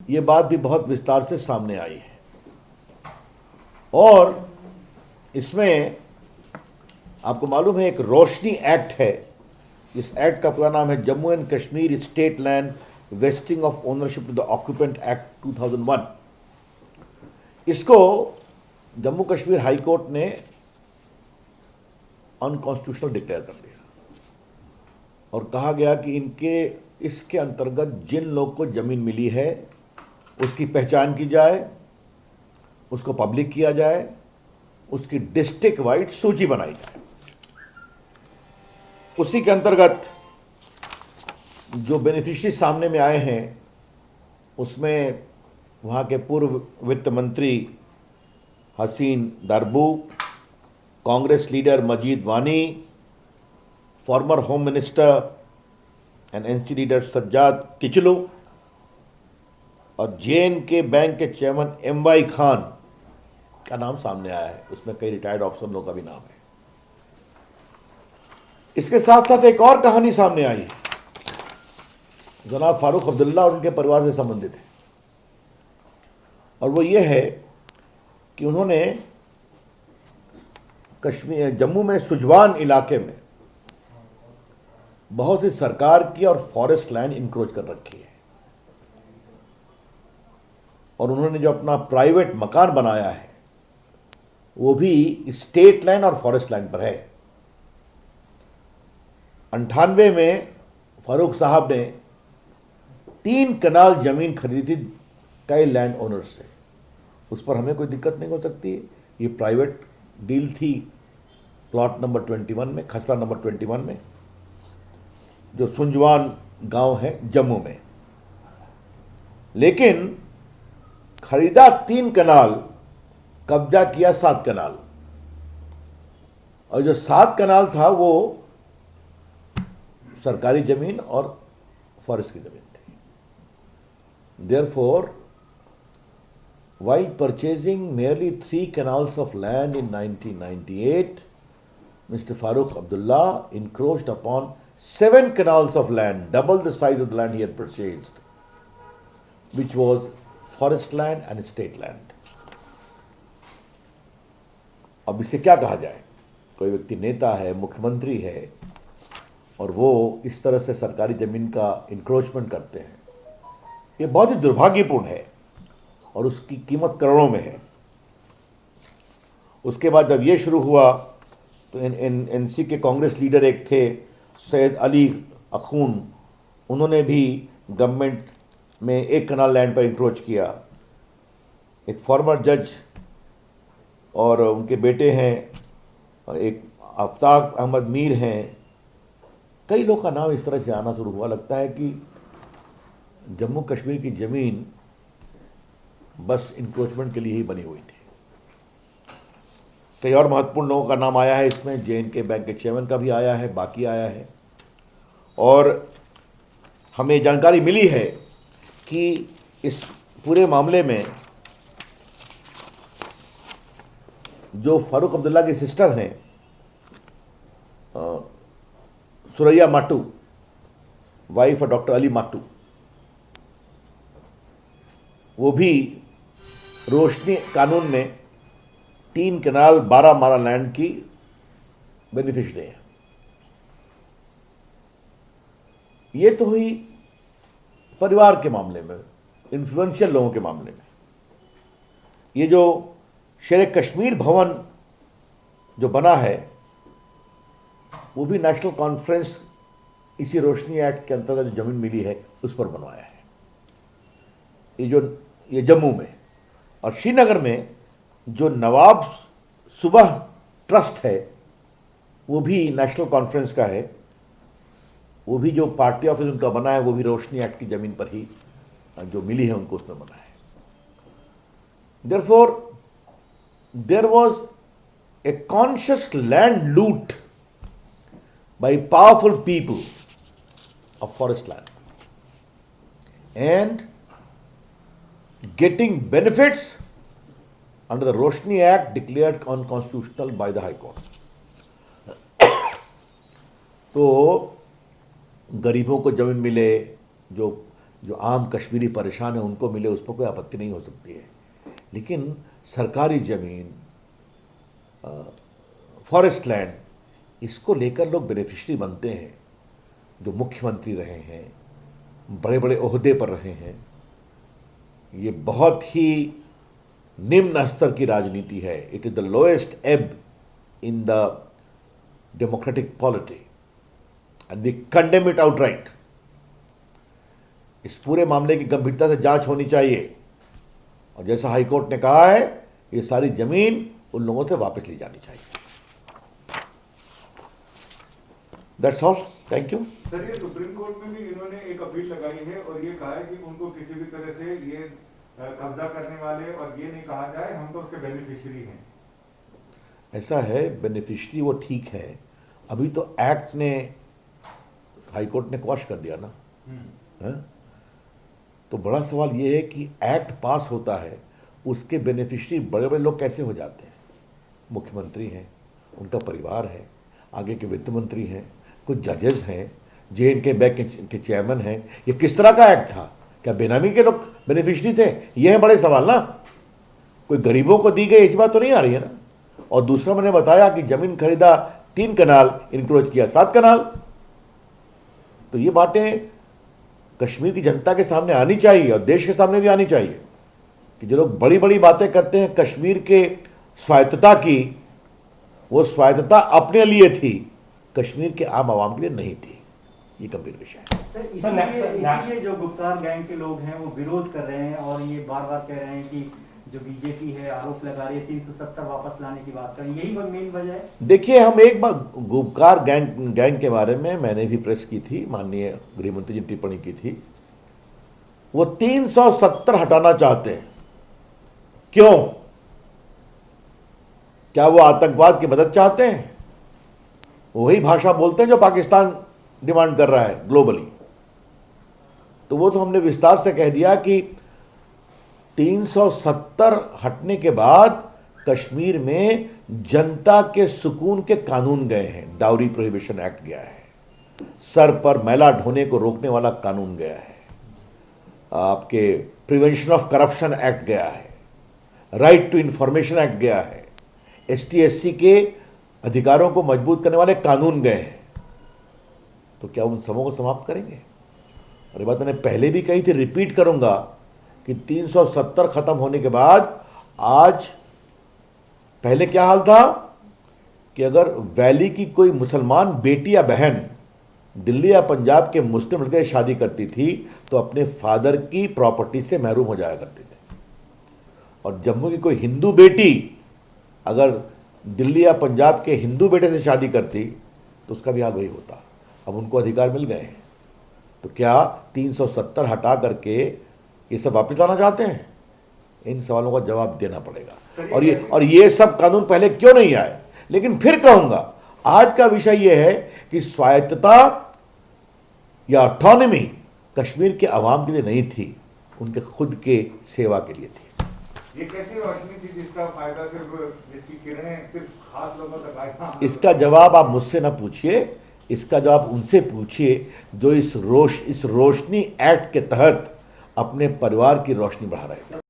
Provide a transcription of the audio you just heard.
ये बात भी बहुत विस्तार से सामने आई है और इसमें आपको मालूम है एक रोशनी एक्ट है। इस एक्ट का पूरा नाम है Jammu and Kashmir state land vesting of ownership to the occupant act 2001। इसको जम्मू कश्मीर हाई कोर्ट ने अनकॉन्स्टिट्यूशनल डिक्लेयर कर दिया और कहा गया कि इसके अंतर्गत जिन लोग को जमीन मिली है उसकी पहचान की जाए, उसको पब्लिक किया जाए, उसकी डिस्ट्रिक्ट वाइड सूची बनाई जाए। उसी के अंतर्गत जो बेनिफिशियरी सामने में आए हैं उसमें वहाँ के पूर्व वित्त मंत्री हसीन दारबू, Congress leader Majid Wani, former home minister and NC leader Sajjad Kichlu और JNK बैंक के चेयरमैन MY खान का नाम सामने आया है। उसमें कई रिटायर्ड ऑफिसर लोगों का भी नाम है। इसके साथ साथ एक और कहानी सामने आई है, जनाब फारूक अब्दुल्ला और उनके परिवार से संबंधित है और वो ये है कि उन्होंने जम्मू में सुजवान इलाके में बहुत सी सरकार की और फॉरेस्ट लैंड इंक्रोच कर रखी है और उन्होंने जो अपना प्राइवेट मकान बनाया है वो भी स्टेट लैंड और फॉरेस्ट लैंड पर है। 98 में फारूक साहब ने 3 कनाल जमीन खरीदी थी कई लैंड ओनर्स से। उस पर हमें कोई दिक्कत नहीं हो सकती। ये प्राइवेट डील थी प्लॉट नंबर 21 में, खसरा नंबर 21 में, जो सुंजवान गांव है जम्मू में। लेकिन खरीदा 3 कनाल, कब्जा किया 7 कनाल और जो 7 कनाल था वो सरकारी जमीन और फॉरेस्ट की जमीन थी। Therefore while purchasing merely 3 canals of land in 1998, Mr. Farooq Abdullah encroached upon 7 canals of land, double the size of the land he had purchased, which was forest land and state land. अब इसे क्या कहा जाए? कोई व्यक्ति नेता है, मुख्यमंत्री है और वो इस तरह से सरकारी जमीन का इंक्रोचमेंट करते हैं, ये बहुत ही दुर्भाग्यपूर्ण है और उसकी कीमत करोड़ों में है। उसके बाद जब ये शुरू हुआ तो NC के कांग्रेस लीडर एक थे सैयद अली अखून, उन्होंने भी गवर्नमेंट में 1 कनाल लैंड पर इंक्रोच किया। एक फॉर्मर जज और उनके बेटे हैं, एक आफ्ताब अहमद मीर हैं, कई लोग का नाम इस तरह से आना शुरू हुआ। लगता है कि जम्मू कश्मीर की जमीन बस इंक्रोचमेंट के लिए ही बनी हुई थी। कई और महत्वपूर्ण लोगों का नाम आया है इसमें, JNK बैंक के चेयरमैन का भी आया है, बाकी आया है। और हमें जानकारी मिली है कि इस पूरे मामले में जो फारूक अब्दुल्ला की सिस्टर हैं Suraiya Mattu, wife of doctor Ali Mattu, वो भी रोशनी कानून में 3 कनाल 12 मारा लैंड की बेनिफिशरी है। ये तो हुई परिवार के मामले में, इन्फ्लुएंशियल लोगों के मामले में। ये जो शेर कश्मीर भवन जो बना है वो भी नेशनल कॉन्फ्रेंस इसी रोशनी एक्ट के अंतर्गत जो जमीन मिली है उस पर बनवाया है। ये जम्मू में और श्रीनगर में जो नवाब सुबह ट्रस्ट है वो भी नेशनल कॉन्फ्रेंस का है। वो भी जो पार्टी ऑफिस उनका बना है वो भी रोशनी एक्ट की जमीन पर ही जो मिली है उनको उसमें बना है। Therefore, there was a conscious land loot by powerful people of forest land and getting benefits under the Roshni Act declared unconstitutional by the High Court. तो गरीबों को जमीन मिले, जो जो आम कश्मीरी परेशान है उनको मिले, उस पर कोई आपत्ति नहीं हो सकती है। लेकिन सरकारी ज़मीन, फॉरेस्ट लैंड, इसको लेकर लोग बेनिफिशरी बनते हैं, जो मुख्यमंत्री रहे हैं, बड़े बड़े ओहदे पर रहे हैं। ये बहुत ही निम्न स्तर की राजनीति है। It is the lowest ebb in the democratic polity and we condemn it outright. इस पूरे मामले की गंभीरता से जांच होनी चाहिए और जैसा हाईकोर्ट ने कहा है, ये सारी जमीन उन लोगों से वापस ली जानी चाहिए। That's all, thank you. Sir, ये सुप्रीम कोर्ट में भी इन्होंने एक अपील लगाई है और ये कहा है कि उनको किसी भी तरह से ये कब्जा करने वाले और ये नहीं कहा जाए हम तो उसके बेनिफिशियरी हैं। ऐसा है, बेनिफिशियरी वो ठीक है, अभी तो एक्ट ने, हाईकोर्ट ने क्वॉश कर दिया ना। है? तो बड़ा सवाल ये है कि एक्ट पास होता है, उसके बेनिफिशियरी बड़े बड़े लोग कैसे हो जाते हैं? मुख्यमंत्री हैं, उनका परिवार है, आगे के वित्त मंत्री हैं, कुछ जजेस हैं, जे बैंक के चेयरमैन हैं। ये किस तरह का एक्ट था? क्या बेनामी के लोग बेनिफिशियरी थे? ये है बड़े सवाल ना। कोई गरीबों को दी गई ऐसी बात तो नहीं आ रही है ना। और दूसरा, मैंने बताया कि जमीन खरीदा 3 कनाल, इंक्रोच किया 7 कनाल। तो ये बातें कश्मीर की जनता के सामने आनी चाहिए और देश के सामने भी आनी चाहिए कि जो लोग बड़ी बड़ी बातें करते हैं कश्मीर के स्वायत्तता की, वो स्वायत्तता अपने लिए थी, कश्मीर के आम आवाम के लिए नहीं थी। ये गंभीर विषय है। सर, इसीलिए जो गुप्कार गैंग के लोग हैं वो विरोध कर रहे हैं और ये बार बार कह रहे हैं कि जो बीजेपी है आरोप लगा रही है 370 वापस लाने की बात कर रही है, यही मेन वजह है। देखिए, हम एक बार गुप्कार गैंग के बारे में मैंने भी प्रेस की थी, माननीय गृह मंत्री जी ने टिप्पणी की थी। वो 370 हटाना चाहते हैं। क्यों? क्या वो आतंकवाद की मदद चाहते हैं? वही भाषा बोलते हैं जो पाकिस्तान डिमांड कर रहा है ग्लोबली। तो वो तो हमने विस्तार से कह दिया कि 370 हटने के बाद कश्मीर में जनता के सुकून के कानून गए हैं। डाउरी प्रोहिबिशन एक्ट गया है, सर पर मैला ढोने को रोकने वाला कानून गया है, आपके प्रिवेंशन ऑफ करप्शन एक्ट गया है, राइट टू इंफॉर्मेशन एक्ट गया है, ST/SC के अधिकारों को मजबूत करने वाले कानून गए हैं। तो क्या उन सबों को समाप्त करेंगे? और ये बात मैंने पहले भी कही थी, रिपीट करूंगा कि 370 खत्म होने के बाद आज, पहले क्या हाल था कि अगर वैली की कोई मुसलमान बेटी या बहन दिल्ली या पंजाब के मुस्लिम लड़के से शादी करती थी तो अपने फादर की प्रॉपर्टी से महरूम हो जाया करती थी। और जम्मू की कोई हिंदू बेटी अगर दिल्ली या पंजाब के हिंदू बेटे से शादी करती तो उसका भी हाल वही होता। अब उनको अधिकार मिल गए हैं। तो क्या 370 हटा करके ये सब वापस लाना चाहते हैं? इन सवालों का जवाब देना पड़ेगा। और ये सब कानून पहले क्यों नहीं आए? लेकिन फिर कहूंगा, आज का विषय यह है कि स्वायत्तता या ऑटोनॉमी कश्मीर के अवाम के लिए नहीं थी, उनके खुद के सेवा के लिए थी। ये कैसी रोशनी थी जिसका फायदा जिसकी किरणें सिर्फ खास लोगों तक आएगा? इसका जवाब आप मुझसे ना पूछिए, इसका जवाब उनसे पूछिए जो इस रोशनी एक्ट के तहत अपने परिवार की रोशनी बढ़ा रहे थे।